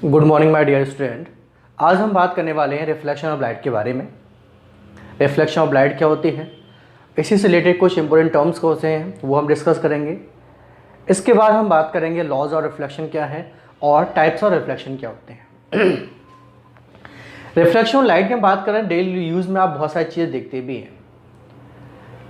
Good morning my dear student. आज हम बात करने वाले हैं रिफ्लेक्शन ऑफ लाइट के बारे में। रिफ्लेक्शन ऑफ लाइट क्या होती है, इसी से रिलेटेड कुछ इंपॉर्टेंट टर्म्स होते हैं वो हम डिस्कस करेंगे। इसके बाद हम बात करेंगे लॉज ऑफ रिफ्लेक्शन क्या है और टाइप्स ऑफ रिफ्लेक्शन क्या होते हैं। रिफ्लेक्शन ऑफ लाइट की हम बात करें, डेली यूज़ में आप बहुत सारी चीज़ें देखते भी हैं।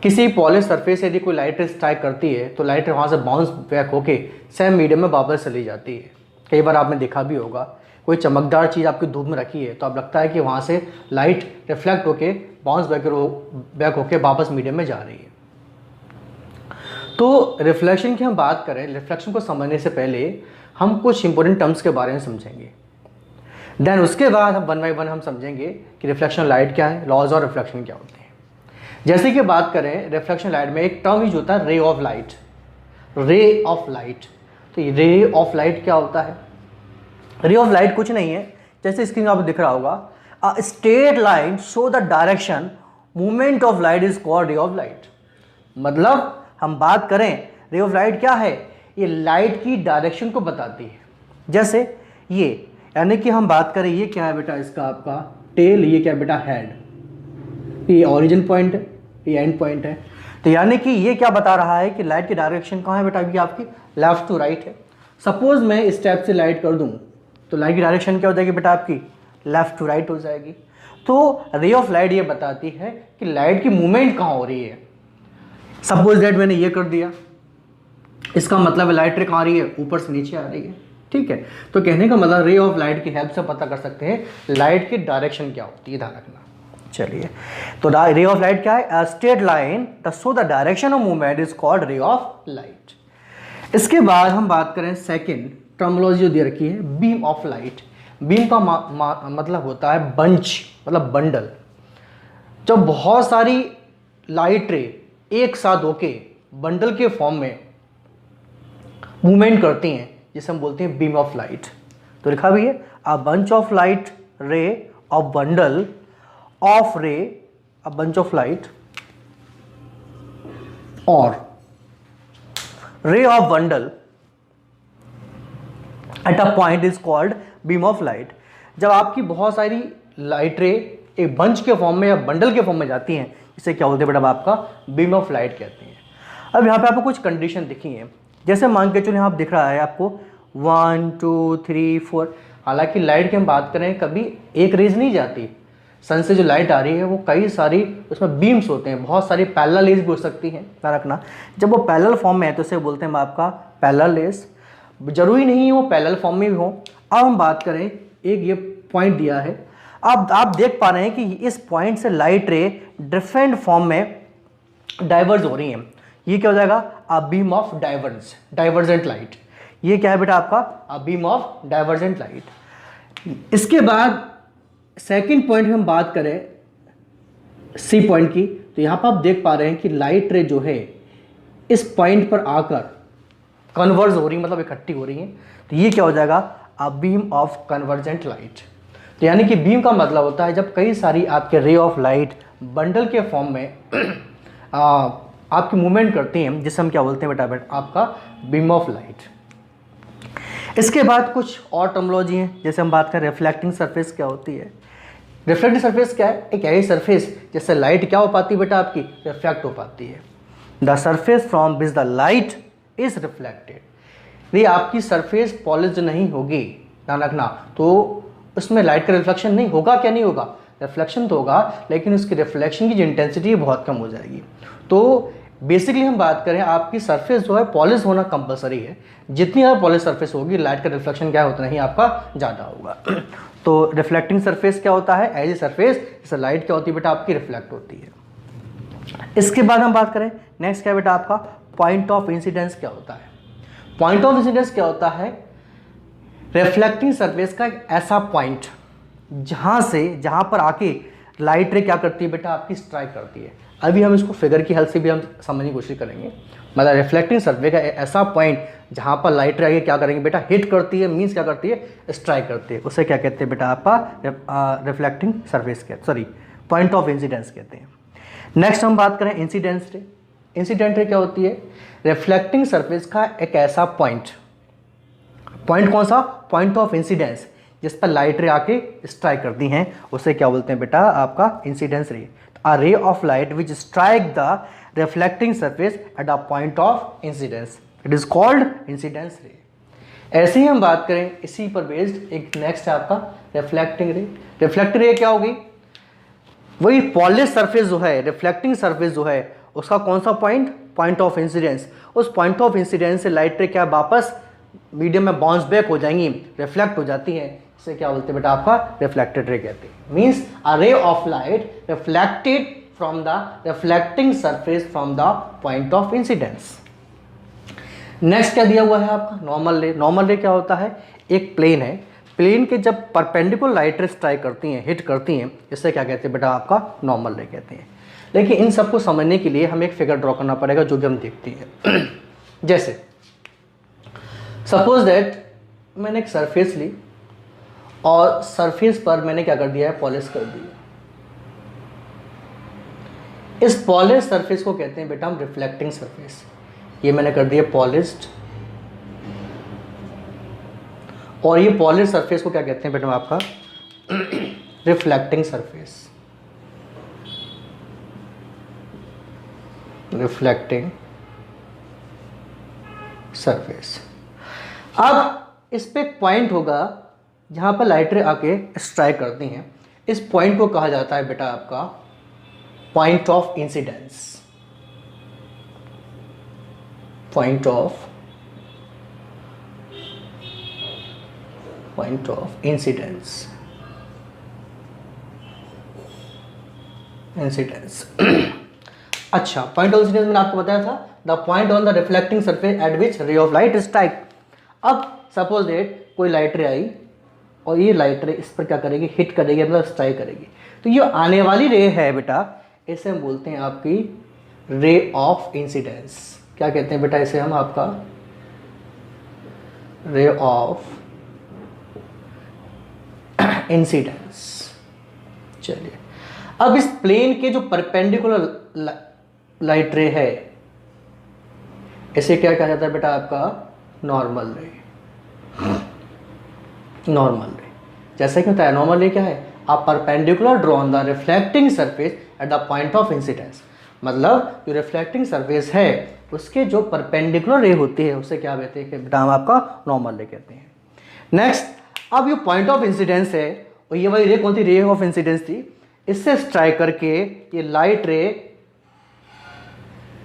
किसी पॉलिश सरफेस यदि कोई लाइट स्ट्राइक करती है तो लाइट वहाँ से बाउंस बैक होके सेम मीडियम में वापस चली जाती है। कई बार आपने देखा भी होगा, कोई चमकदार चीज़ आपकी धूप में रखी है तो अब लगता है कि वहाँ से लाइट रिफ्लेक्ट होके बाउंस बैक होके वापस मीडियम में जा रही है। तो रिफ्लेक्शन की हम बात करें, रिफ्लेक्शन को समझने से पहले हम कुछ इंपॉर्टेंट टर्म्स के बारे में समझेंगे। देन उसके बाद हम वन बाई वन हम समझेंगे कि रिफ्लेक्शन लाइट क्या है, लॉज और रिफ्लेक्शन क्या होते हैं। जैसे कि बात करें रिफ्लेक्शन लाइट में एक टर्म यूज होता है ray of light. Ray of light, तो ये रे ऑफ लाइट क्या होता है? रे ऑफ लाइट कुछ नहीं है, जैसे स्क्रीन आपको दिख रहा होगा, a straight line show the direction movement of light is called ray of light. मतलब हम बात करें रे ऑफ लाइट क्या है, ये लाइट की डायरेक्शन को बताती है। जैसे ये, यानी कि हम बात करें ये क्या है बेटा, इसका आपका टेल, ये क्या है बेटा हेड, ये ओरिजिन पॉइंट है, ये एंड पॉइंट है। तो यानी कि ये क्या बता रहा है कि लाइट की डायरेक्शन कहाँ है बेटा, अभी आपकी लेफ्ट टू राइट है। सपोज मैं इस टाइप से लाइट कर दूं तो लाइट की डायरेक्शन क्या हो जाएगी बेटा, आपकी लेफ्ट टू राइट हो जाएगी। तो रे ऑफ लाइट ये बताती है कि लाइट की मूवमेंट कहाँ हो रही है। सपोज दैट मैंने ये कर दिया, इसका मतलब लाइट रे कहाँ आ रही है, ऊपर से नीचे आ रही है। ठीक है, तो कहने का मतलब रे ऑफ लाइट की हेल्प से पता कर सकते हैं लाइट की डायरेक्शन क्या होती है, ध्यान रखना। चलिए, तो रे ऑफ लाइट क्या है, straight line the so the direction of movement is called ray of light. इसके बाद हम बात करें सेकंड टर्मिनोलॉजी जो दे रखी है, बीम ऑफ लाइट। बीम का मतलब होता है बंच, मतलब बंडल। जब बहुत सारी लाइट रे एक साथ होके बंडल के फॉर्म में मूवमेंट करती हैं, जिसे हम बोलते हैं बीम ऑफ लाइट। तो लिखा भी है a bunch of light ray of bundle of ray, a bunch of light or ray of bundle at a point is called beam of light। जब आपकी बहुत सारी लाइट रे एक बंच के फॉर्म में या बंडल के फॉर्म में जाती हैं, इसे क्या बोलते हैं बेटा, आपका बीम ऑफ लाइट कहते हैं। अब यहाँ पे आपको कुछ कंडीशन दिखी हैं, जैसे मान के चलो यहाँ दिख रहा है आपको 1 2 3 4। हालांकि लाइट की हम बात करें, कभी एक रेज नहीं जाती। सन से जो लाइट आ रही है वो कई सारी उसमें बीम्स होते हैं, बहुत सारी पैरेलल रेज भी हो सकती हैं, ध्यान रखना। जब वो पैरेलल फॉर्म में है तो उसे बोलते हैं आपका पैरेलल रेज। जरूरी नहीं है वो पैरेलल फॉर्म में भी हो। अब हम बात करें, एक ये पॉइंट दिया है, अब आप देख पा रहे हैं कि इस पॉइंट से लाइट रे डिफरेंट फॉर्म में डाइवर्ज हो रही हैं। ये क्या हो जाएगा, a beam of divergent light. ये क्या है बेटा आपका, a beam of divergent light. इसके बाद सेकंड पॉइंट में हम बात करें सी पॉइंट की, तो यहाँ पर आप देख पा रहे हैं कि लाइट रे जो है इस पॉइंट पर आकर कन्वर्ज हो रही, मतलब इकट्ठी हो रही है। तो ये क्या हो जाएगा, a beam of convergent light. तो यानी कि बीम का मतलब होता है जब कई सारी आपके रे ऑफ लाइट बंडल के फॉर्म में आपकी मूवमेंट करती हैं, जिसे हम क्या बोलते हैं बेटा, आपका बीम ऑफ लाइट। इसके बाद कुछ और टर्मिनोलॉजी है, जैसे हम बात करें रिफ्लेक्टिंग सरफेस क्या होती है। रिफ्लेक्टिंग सरफेस क्या है, एक ऐसी सरफेस जिससे लाइट क्या हो पाती है बेटा, आपकी रिफ्लेक्ट हो पाती है। The surface from which the light is reflected. ये आपकी सरफेस पॉलिश नहीं होगी, ध्यान रखना, तो उसमें लाइट का रिफ्लेक्शन नहीं होगा। क्या नहीं होगा, रिफ्लेक्शन तो होगा, लेकिन उसकी रिफ्लेक्शन की जो इंटेंसिटी है बहुत कम हो जाएगी। तो बेसिकली हम बात करें, आपकी सरफेस जो है पॉलिश होना कंपलसरी है। जितनी ज़्यादा पॉलिश सरफेस होगी, लाइट का रिफ्लेक्शन क्या होता नहीं आपका ज़्यादा होगा। तो रिफ्लेक्टिंग सरफेस क्या होता है, एज ए सरफेस जैसे लाइट क्या होती है बेटा, आपकी रिफ्लेक्ट होती है। इसके बाद हम बात करें नेक्स्ट क्या बेटा, आपका पॉइंट ऑफ इंसिडेंस क्या होता है। पॉइंट ऑफ इंसिडेंस क्या होता है, रिफ्लेक्टिंग सरफेस का एक ऐसा पॉइंट जहाँ पर आके लाइट रे क्या करती है बेटा, आपकी स्ट्राइक करती है। अभी हम इसको फिगर की हेल्प से भी हम समझने की कोशिश करेंगे। मतलब रिफ्लेक्टिंग सरफेस का ऐसा पॉइंट जहाँ पर लाइट रे आगे क्या करेंगे बेटा, हिट करती है, मीन्स क्या करती है, स्ट्राइक करती है। उसे क्या कहते हैं बेटा, आपका reflecting surface point of incidence कहते हैं। नेक्स्ट हम बात करें इंसिडेंस रे। इंसिडेंट रे क्या होती है, रिफ्लेक्टिंग सरफेस का एक ऐसा पॉइंट कौन सा, पॉइंट ऑफ इंसिडेंस, जिस पर लाइट रे आके स्ट्राइक करती हैं उसे क्या बोलते हैं बेटा, आपका इंसिडेंस रे। अ ray of light which strike the reflecting surface at a point of incidence, it is called incidence रे। ऐसे ही हम बात करें इसी पर बेस्ड एक नेक्स्ट है आपका रिफ्लेक्टिंग रे। रिफ्लेक्टिंग रे क्या होगी, वही पॉलिश सरफेस जो है, रिफ्लेक्टिंग सरफेस जो है, उसका कौन सा पॉइंट, पॉइंट ऑफ इंसिडेंस, उस पॉइंट ऑफ इंसिडेंस से लाइट रे क्या वापस मीडियम में बाउंस बैक हो जाएंगी, रिफ्लेक्ट हो जाती है, इसे क्या बोलते हैं बेटा, आपका रिफ्लेक्टेड रे कहते हैं। Means a ray of light reflected from the reflecting surface from the point of incidence. Next क्या दिया हुआ है आपका, नॉर्मल रे। नॉर्मल रे क्या होता है, एक प्लेन है, प्लेन के जब परपेंडिकुलर लाइट रे स्ट्राइक करती हैं, हिट करती हैं, इससे क्या कहते हैं बेटा, आपका नॉर्मल रे कहते हैं। लेकिन इन सबको समझने के लिए हमें एक फिगर ड्रॉ करना पड़ेगा जो कि हम देखते हैं। जैसे सपोज दैट मैंने एक सरफेस ली और सरफेस पर मैंने क्या कर दिया है, पॉलिश कर दिया। इस पॉलिश सरफेस को कहते हैं बेटा हम रिफ्लेक्टिंग सरफेस। ये मैंने कर दिया पॉलिश्ड, और ये पॉलिश सरफेस को क्या कहते हैं बेटा आपका, रिफ्लेक्टिंग सरफेस। Reflecting surface. अब इस पे एक पॉइंट होगा जहां पर लाइट रे आके स्ट्राइक करती हैं, इस पॉइंट को कहा जाता है बेटा आपका point of incidence. Point of incidence. अच्छा, पॉइंट ऑफ इंसिडेंस मैंने आपको बताया था, the point on the reflecting surface at which ray of light strike. अब सपोज दैट कोई लाइट रे आई और ये लाइट रे इस पर क्या करेगी, हिट करेगी, मतलब स्ट्राइक करेगी। तो ये आने वाली रे है बेटा, इसे हम बोलते हैं आपकी रे ऑफ इंसिडेंस। क्या कहते हैं बेटा इसे हम, आपका रे ऑफ इंसिडेंस। चलिए, अब इस प्लेन के जो परपेंडिकुलर लाइट रे है, इसे क्या कहा जाता है बेटा, आपका नॉर्मल रे। नॉर्मल रे जैसा कि बताया, नॉर्मल रे क्या है, a perpendicular draw on the reflecting surface at the point of incidence. मतलब जो रिफ्लेक्टिंग सरफेस है उसके जो परपेंडिकुलर रे होती है उसे क्या कहते हैं बेटा, हम आपका नॉर्मल रे कहते हैं। नेक्स्ट, अब ये पॉइंट ऑफ इंसिडेंस है और ये वही रे कौन थी, रे ऑफ इंसिडेंस थी। इससे स्ट्राइक करके ये लाइट रे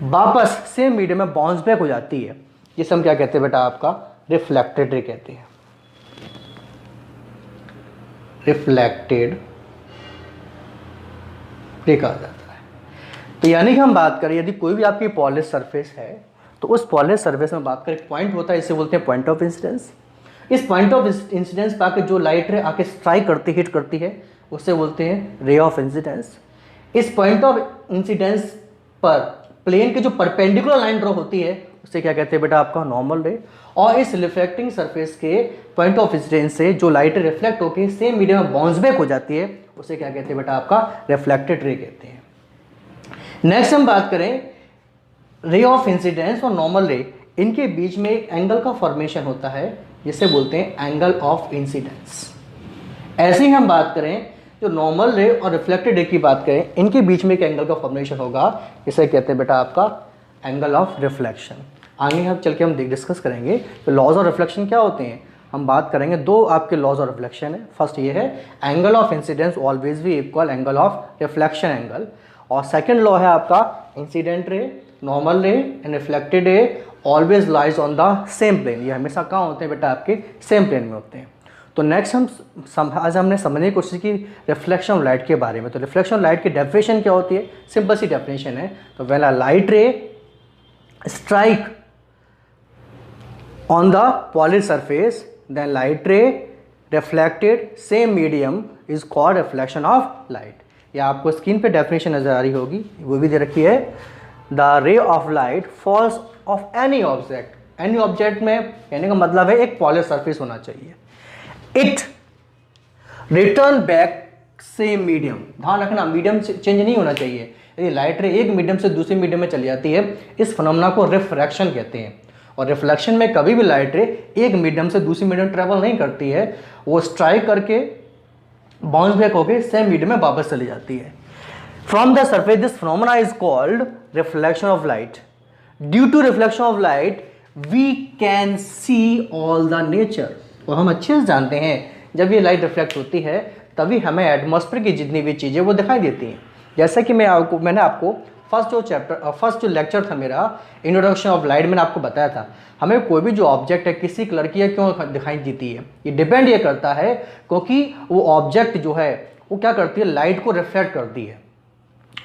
वापस सेम मीडियम में बाउंस बैक हो जाती है, जिसे हम क्या कहते हैं बेटा, आपका रिफ्लेक्टेड रे कहते हैं। रिफ्लेक्टेड रे कहा जाता है। तो यानी कि हम बात करें, यदि कोई भी आपकी पॉलिश सरफेस है तो उस पॉलिश सरफेस में बात करें, पॉइंट होता है, इसे बोलते हैं पॉइंट ऑफ इंसिडेंस। इस पॉइंट ऑफ इंसिडेंस पर आके जो लाइट रे आके स्ट्राइक करती, हिट करती है, उसे बोलते हैं रे ऑफ इंसिडेंस। इस पॉइंट ऑफ इंसिडेंस पर प्लेन की जो परपेंडिकुलर लाइन ड्रॉ होती है उसे क्या कहते हैं बेटा, आपका नॉर्मल रे। और इस रिफ्लेक्टिंग सरफेस के पॉइंट ऑफ इंसिडेंस से जो लाइट रिफ्लेक्ट होकर सेम मीडियम में बाउंस बैक हो जाती है उसे क्या कहते हैं बेटा, आपका रिफ्लेक्टेड रे कहते हैं। नेक्स्ट हम बात करें रे ऑफ इंसिडेंस और नॉर्मल रे, इनके बीच में एक एंगल का फॉर्मेशन होता है जिसे बोलते हैं एंगल ऑफ इंसिडेंस। ऐसे ही हम बात करें, जो नॉर्मल रे और रिफ्लेक्टेड रे की बात करें, इनके बीच में एक एंगल का फॉर्मेशन होगा, इसे कहते हैं बेटा आपका एंगल ऑफ रिफ्लेक्शन। आगे हम चल के हम डिस्कस करेंगे तो लॉज ऑफ रिफ्लेक्शन क्या होते हैं। हम बात करेंगे, दो आपके लॉज ऑफ रिफ्लेक्शन है। फर्स्ट ये है, एंगल ऑफ इंसिडेंस ऑलवेज भी equal angle of reflection angle. और सेकंड लॉ है आपका, incident ray, normal ray and reflected ray always lies on the same plane. ये हमेशा कहाँ होते हैं बेटा, आपके सेम प्लेन में होते हैं। तो नेक्स्ट आज हमने समझने की कोशिश की रिफ्लेक्शन ऑफ लाइट के बारे में। तो रिफ्लेक्शन ऑफ लाइट की डेफिनेशन क्या होती है, सिंपल सी डेफिनेशन है। तो when a light ray strike on the polish surface then light ray reflected same medium is called reflection of light. या आपको स्क्रीन पे डेफिनेशन नजर आ रही होगी, वो भी दे रखी है। The ray of light falls of any object. Any object में कहने का मतलब है एक पॉलिश सरफेस होना चाहिए। It return back same medium. ध्यान रखना, मीडियम चेंज नहीं होना चाहिए। यदि लाइट रे एक मीडियम से दूसरे मीडियम में चली जाती है, इस फिनोमेना को रिफ्रैक्शन कहते हैं। और रिफ्लेक्शन में कभी भी लाइट रे एक मीडियम से दूसरी मीडियम ट्रेवल नहीं करती है, वो स्ट्राइक करके बाउंस बैक होके सेम मीडियम में वापस चली जाती है। From the surface this phenomena is called reflection of light. Due to reflection of light we can see all the nature. और हम अच्छे से जानते हैं जब ये लाइट रिफ्लेक्ट होती है तभी हमें एटमॉस्फेयर की जितनी भी चीज़ें वो दिखाई देती हैं। जैसा कि मैंने आपको फर्स्ट जो लेक्चर था मेरा इंट्रोडक्शन ऑफ लाइट, मैंने आपको बताया था हमें कोई भी जो ऑब्जेक्ट है किसी कलर की या क्यों दिखाई देती है, ये डिपेंड ये करता है क्योंकि वो ऑब्जेक्ट जो है वो क्या करती है, लाइट को रिफ्लेक्ट करती है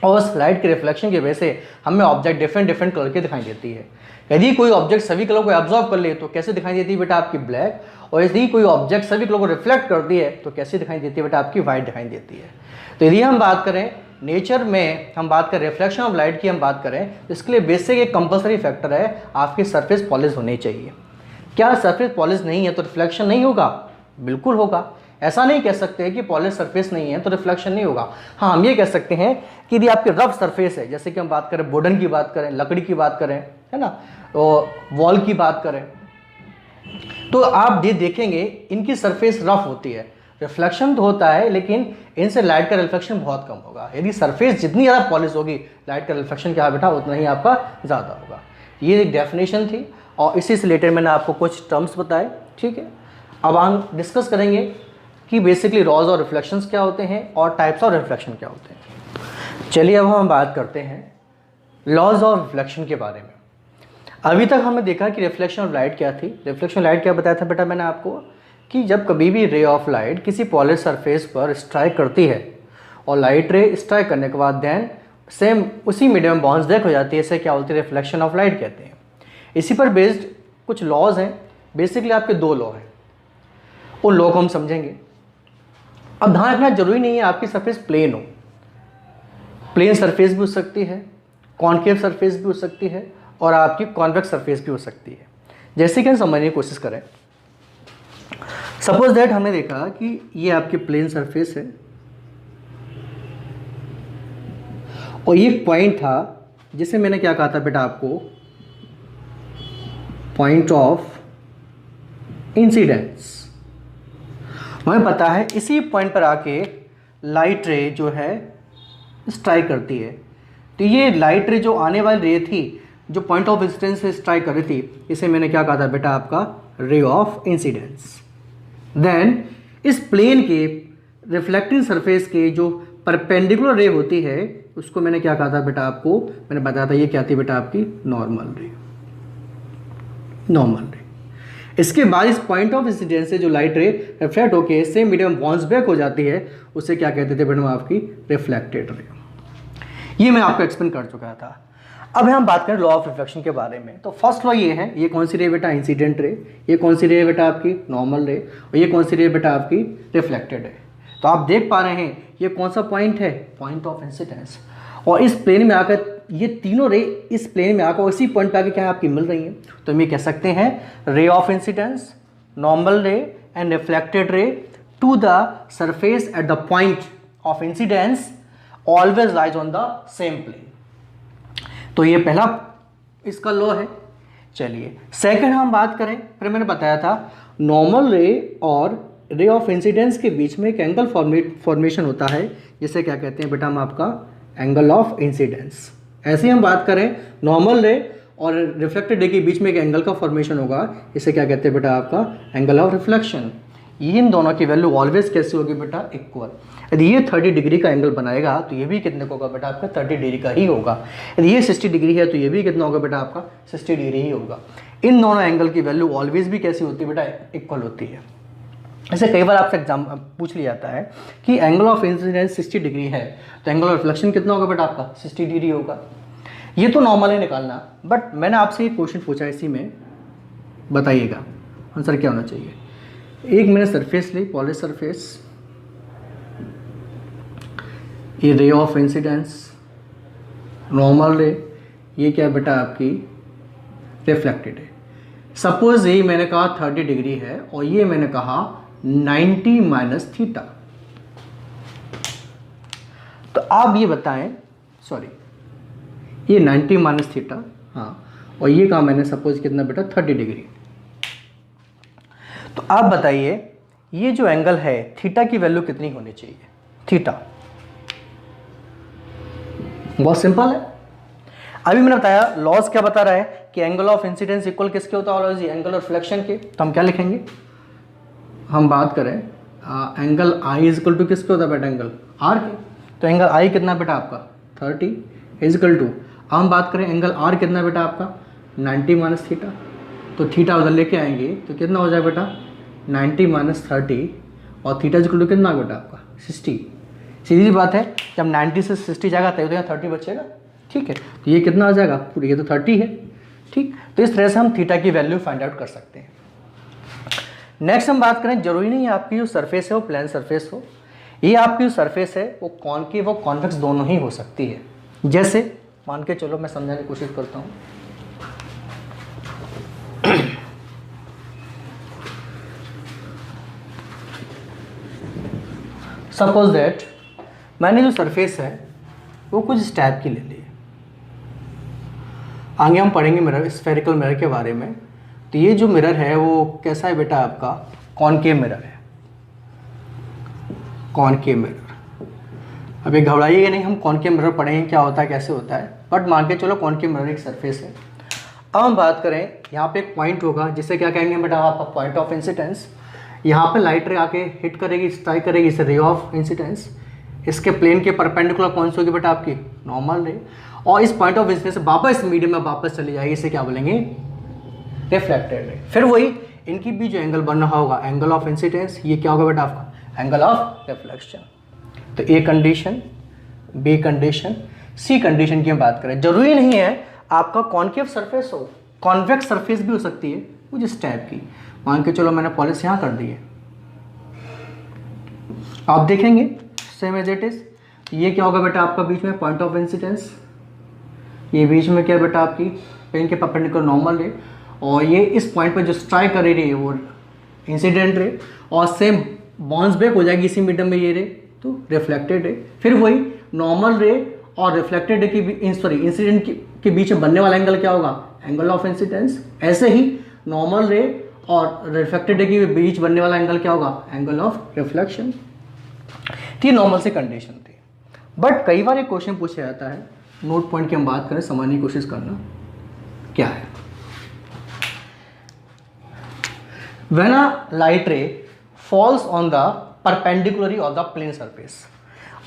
और उस लाइट के रिफ्लेक्शन की वजह से हमें ऑब्जेक्ट डिफरेंट कलर की दिखाई देती है। यदि कोई ऑब्जेक्ट सभी कलर को एब्जॉर्ब कर ले तो कैसे दिखाई देती है बेटा आपकी ब्लैक, और यदि कोई ऑब्जेक्ट सभी कलर को रिफ्लेक्ट करती है तो कैसे दिखाई देती है बेटा आपकी वाइट दिखाई देती है। तो यदि हम बात करें नेचर में, हम बात करें रिफ्लेक्शन ऑफ लाइट की हम बात करें, तो इसके लिए बेसिक एक कंपलसरी फैक्टर है आपकी सरफेस पॉलिश होनी चाहिए। क्या सरफेस पॉलिश नहीं है तो रिफ्लेक्शन नहीं होगा? बिल्कुल होगा। ऐसा नहीं कह सकते कि पॉलिश सरफेस नहीं है तो रिफ्लेक्शन नहीं होगा। हाँ, हम ये कह सकते हैं कि यदि आपकी रफ सरफेस है, जैसे कि हम बात करें वुडन की बात करें, लकड़ी की बात करें, है ना, तो वॉल की बात करें, तो आप ये देखेंगे इनकी सरफेस रफ होती है, रिफ्लेक्शन तो होता है लेकिन इनसे लाइट का रिफ्लेक्शन बहुत कम होगा। यदि सरफेस जितनी ज़्यादा पॉलिश होगी लाइट का रिफ्लेक्शन क्या बेटा उतना ही आपका ज़्यादा होगा। ये एक डेफिनेशन थी और इसी से रिलेटेड मैंने आपको कुछ टर्म्स बताए। ठीक है, अब हम डिस्कस करेंगे कि बेसिकली लॉज और रिफ्लेक्शंस क्या होते हैं और टाइप्स ऑफ रिफ्लेक्शन क्या होते हैं। चलिए अब हम बात करते हैं लॉज और रिफ्लेक्शन के बारे में। अभी तक हमने देखा कि रिफ्लेक्शन ऑफ लाइट क्या थी। रिफ्लेक्शन लाइट क्या बताया था बेटा मैंने आपको कि जब कभी भी रे ऑफ लाइट किसी पॉलिश सरफेस पर स्ट्राइक करती है और लाइट रे स्ट्राइक करने के बाद देन सेम उसी मीडियम बाउंस बैक हो जाती है, इसे क्या बोलते हैं, रिफ्लेक्शन ऑफ लाइट कहते हैं। इसी पर बेस्ड कुछ लॉज हैं, बेसिकली आपके दो लॉ हैं, उन लॉ को हम समझेंगे। अब ध्यान रखना जरूरी नहीं है आपकी सरफेस प्लेन हो, प्लेन सरफेस भी हो सकती है, कॉन्केव सरफेस भी हो सकती है और आपकी कॉन्वेक्स सरफेस भी हो सकती है। जैसे कि हम समझने की कोशिश करें, सपोज दैट हमने देखा कि ये आपकी प्लेन सरफेस है और ये पॉइंट था जिसे मैंने क्या कहा था बेटा आपको, पॉइंट ऑफ इंसिडेंस। हमें पता है इसी पॉइंट पर आके लाइट रे जो है स्ट्राइक करती है, तो ये लाइट रे जो आने वाली रे थी जो पॉइंट ऑफ इंसिडेंस से स्ट्राइक कर रही थी, इसे मैंने क्या कहा था बेटा आपका रे ऑफ इंसिडेंस। देन इस प्लेन के रिफ्लेक्टिंग सरफेस के जो परपेंडिकुलर रे होती है उसको मैंने क्या कहा था बेटा आपको, मैंने बताया था ये क्या थी बेटा आपकी नॉर्मल रे, नॉर्मल रे। इसके बाद इस पॉइंट ऑफ इंसिडेंस से जो लाइट रे रिफ्लेक्ट होकर सेम मीडियम बाउंस बैक हो जाती है उसे क्या कहते थे बेटा आपकी रिफ्लेक्टेड रे। ये मैं आपको एक्सप्लेन कर चुका था। अब हम बात करें लॉ ऑफ रिफ्लेक्शन के बारे में। तो फर्स्ट लॉ ये है, ये कौन सी रे बेटा, इंसिडेंट रे, ये कौन सी रे बेटा आपकी नॉर्मल रे, और ये कौन सी रे बेटा आपकी रिफ्लेक्टेड है। तो आप देख पा रहे हैं ये कौन सा पॉइंट है, पॉइंट ऑफ इंसिडेंस, और इस प्लेन में आकर ये तीनों रे इस प्लेन में आकर इसी पॉइंट पे आकर क्या आपकी मिल रही है। तो हम ये कह सकते हैं ray of incidence, normal ray and reflected ray to the surface at the point of incidence always lies on the same plane. तो ये पहला इसका लॉ है। चलिए सेकंड हम बात करें, फिर मैंने बताया था नॉर्मल रे और रे ऑफ इंसिडेंस के बीच में एक एंगल फॉर्मेशन होता है, जिसे क्या कहते हैं बेटा हम आपका एंगल ऑफ इंसिडेंस। ऐसे ही हम बात करें नॉर्मल रे और रिफ्लेक्टेड रे के बीच में एक एंगल का फॉर्मेशन होगा, इसे क्या कहते हैं बेटा आपका एंगल ऑफ रिफ्लेक्शन। इन दोनों की वैल्यू ऑलवेज कैसे होगी बेटा, इक्वल। यदि ये 30 डिग्री का एंगल बनाएगा तो ये भी कितने को होगा बेटा आपका 30 डिग्री का ही होगा। यदि ये 60 डिग्री है तो ये भी कितना होगा बेटा आपका 60 डिग्री ही होगा। इन दोनों एंगल की वैल्यू ऑलवेज भी कैसी होती है बेटा, इक्वल होती है। ऐसे कई बार आपसे एग्जाम पूछ लिया जाता है कि एंगल ऑफ इंसिडेंस 60 डिग्री है तो एंगल ऑफ रिफ्लेक्शन कितना होगा बेटा आपका 60 डिग्री होगा। ये तो नॉर्मल है निकालना, बट मैंने आपसे एक क्वेश्चन पूछा, इसी में बताइएगा आंसर क्या होना चाहिए। एक मैंने सरफेस ली, पॉलिश सरफेस, ये रे ऑफ इंसिडेंस, नॉर्मल रे, ये क्या बेटा आपकी रिफ्लेक्टेड है। सपोज ये मैंने कहा 30 डिग्री है और ये मैंने कहा 90 माइनस थीटा। तो आप ये बताएं, सॉरी ये 90 माइनस थीटा, हाँ, और ये काम मैंने सपोज कितना बेटा 30 डिग्री। तो आप बताइए ये जो एंगल है थीटा की वैल्यू कितनी होनी चाहिए? थीटा बहुत सिंपल है। अभी मैंने बताया लॉज क्या बता रहा है कि एंगल ऑफ इंसिडेंस इक्वल किसके होता है ऑलवेज? एंगल ऑफ रिफ्लेक्शन के। तो हम क्या लिखेंगे? हम बात करें angle I is equal to किसके होता है बेटा? एंगल आर के। तो एंगल आई कितना बेटा आपका? 30 इज इक्वल टू, अब हम बात करें एंगल आर कितना बेटा आपका? 90 माइनस थीटा। तो थीटा उधर लेके आएंगे तो कितना हो जाएगा बेटा? 90 माइनस 30 और थीटा इज इक्वल टू कितना बेटा आपका? 60। सीधी बात है, जब 90 से 60 जाएगा तब तो यहाँ 30 बचेगा। ठीक है, तो ये कितना आ जाएगा? पूरी ये तो 30 है। ठीक, तो इस तरह से हम थीटा की वैल्यू फाइंड आउट कर सकते हैं। नेक्स्ट हम बात करें, जरूरी नहीं है आपकी जो सरफेस है वो प्लेन सरफेस हो, ये आपकी जो सरफेस है वो कॉनकेव और कॉन्वेक्स दोनों ही हो सकती है। जैसे मान के चलो, मैं समझाने की कोशिश करता हूँ। सपोज दैट मैंने जो सरफेस है वो कुछ इस टाइप की ले ली है। आगे हम पढ़ेंगे मिरर, स्फेरिकल मिरर के बारे में। तो ये जो मिरर है वो कैसा है बेटा आपका? कॉनकेव मिरर है, कॉनकेव मिरर। अब ये घबराइएगा नहीं, हम कॉनकेव मिरर पढ़ेंगे क्या होता है कैसे होता है, बट मान के चलो कॉनकेव मिरर एक सरफेस है। अब हम बात करें, यहाँ पे एक पॉइंट होगा जिसे क्या कहेंगे बेटा? आपका पॉइंट ऑफ इंसिडेंस। यहाँ पे लाइट रे आके हिट करेगी, स्ट्राइक करेगी, इसे रे ऑफ इंसिडेंस। इसके प्लेन के परपेंडिकुलर कौन सी होगी बेटा? आपकी नॉर्मल रे। और इस पॉइंट ऑफ इंसिडेंस से वापस मीडियम में वापस चली जाएगी, इसे क्या बोलेंगे? Reflected ray. फिर वही इनकी भी जो एंगल बन रहा होगा एंगल ऑफ इंसिडेंस, ये क्या होगा बेटा आपका? Angle of reflection. तो A condition, B condition, C condition की हम बात करें। जरूरी नहीं है आपका कॉनकेव सरफेस हो, कॉन्वेक्स सरफेस भी हो सकती है कुछ इस टाइप की। मान के चलो मैंने पॉलिश यहाँ कर दी है, आप देखेंगे सेम एज इट इज। ये क्या होगा बेटा आपका? बीच में पॉइंट ऑफ इंसिडेंस, ये बीच में क्या बेटा आपकी? पेन के परपेंडिकुलर नॉर्मल रे, और ये इस पॉइंट पे जो स्ट्राइक कर रही है वो इंसिडेंट रे, और सेम बाउंस बैक हो जाएगी इसी मीडियम में ये रे, तो रिफ्लेक्टेड रे। फिर वही नॉर्मल रे और रिफ्लेक्टेड रे की सॉरी इंसिडेंट के बीच में बनने वाला एंगल क्या होगा? Angle of incidence. ऐसे ही नॉर्मल रे और रिफ्लेक्टेड रे के बीच बनने वाला एंगल क्या होगा? Angle of reflection. तो ये नॉर्मल से कंडीशन थी, बट कई बार एक क्वेश्चन पूछा जाता है, नोट पॉइंट की हम बात करें, समझने की कोशिश करना क्या है। When a light ray falls on the perpendicularly of the plane surface,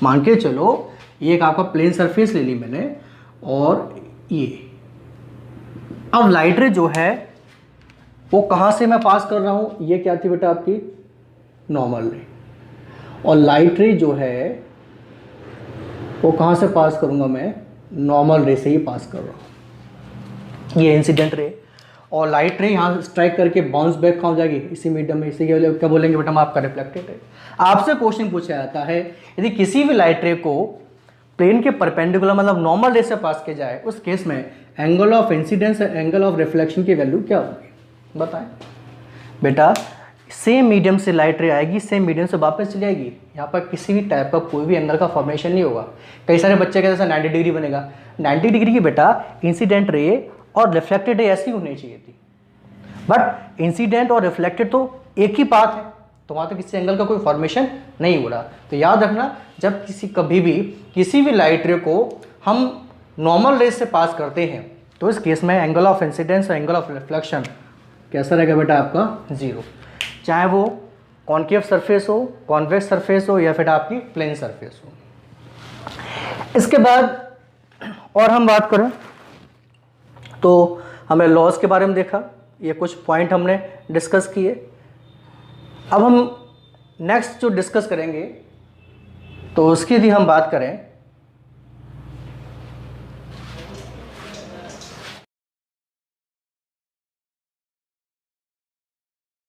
मान के चलो ये एक आपका प्लेन सरफेस ले ली मैंने, और ये अब लाइट रे जो है वो कहाँ से मैं पास कर रहा हूँ? ये क्या थी बेटा आपकी? नॉर्मल रे। और लाइट रे जो है वो कहाँ से पास करूँगा मैं? नॉर्मल रे से ही पास कर रहा हूँ। ये इंसिडेंट रे, और लाइट रे यहाँ स्ट्राइक करके बाउंस बैक कहाँ हो जाएगी? इसी मीडियम में। इसी के क्या बोलेंगे बेटा? हम आपका रिफ्लेक्टेड है। आपसे क्वेश्चन पूछा जाता है, यदि किसी भी लाइट रे को प्लेन के परपेंडिकुलर मतलब नॉर्मल रे से पास किया जाए, उस केस में एंगल ऑफ इंसिडेंस और एंगल ऑफ रिफ्लेक्शन की वैल्यू क्या होगी? बताएं बेटा। सेम मीडियम से लाइट रे आएगी, सेम मीडियम से वापस चली जाएगी। यहाँ पर किसी भी टाइप का कोई भी एंगल का फॉर्मेशन नहीं होगा। कई सारे बच्चे कहते हैं 90 डिग्री बनेगा। 90 डिग्री की बेटा इंसिडेंट रे और रिफ्लेक्टेड रे ऐसी होनी चाहिए थी, बट इंसिडेंट और रिफ्लेक्टेड तो एक ही पाथ है, तो वहाँ तो किसी एंगल का कोई फॉर्मेशन नहीं हो रहा। तो याद रखना, जब कभी भी किसी भी लाइट रे को हम नॉर्मल रे से पास करते हैं तो इस केस में एंगल ऑफ इंसिडेंस और एंगल ऑफ रिफ्लेक्शन कैसा रहेगा बेटा आपका? जीरो। चाहे वो कॉनकेव सरफेस हो, कॉन्वेक्स सरफेस हो, या फिर आपकी प्लेन सरफेस हो। इसके बाद और हम बात करें तो हमने लॉज के बारे में देखा, ये कुछ पॉइंट हमने डिस्कस किए। अब हम नेक्स्ट जो डिस्कस करेंगे तो उसकी भी हम बात करें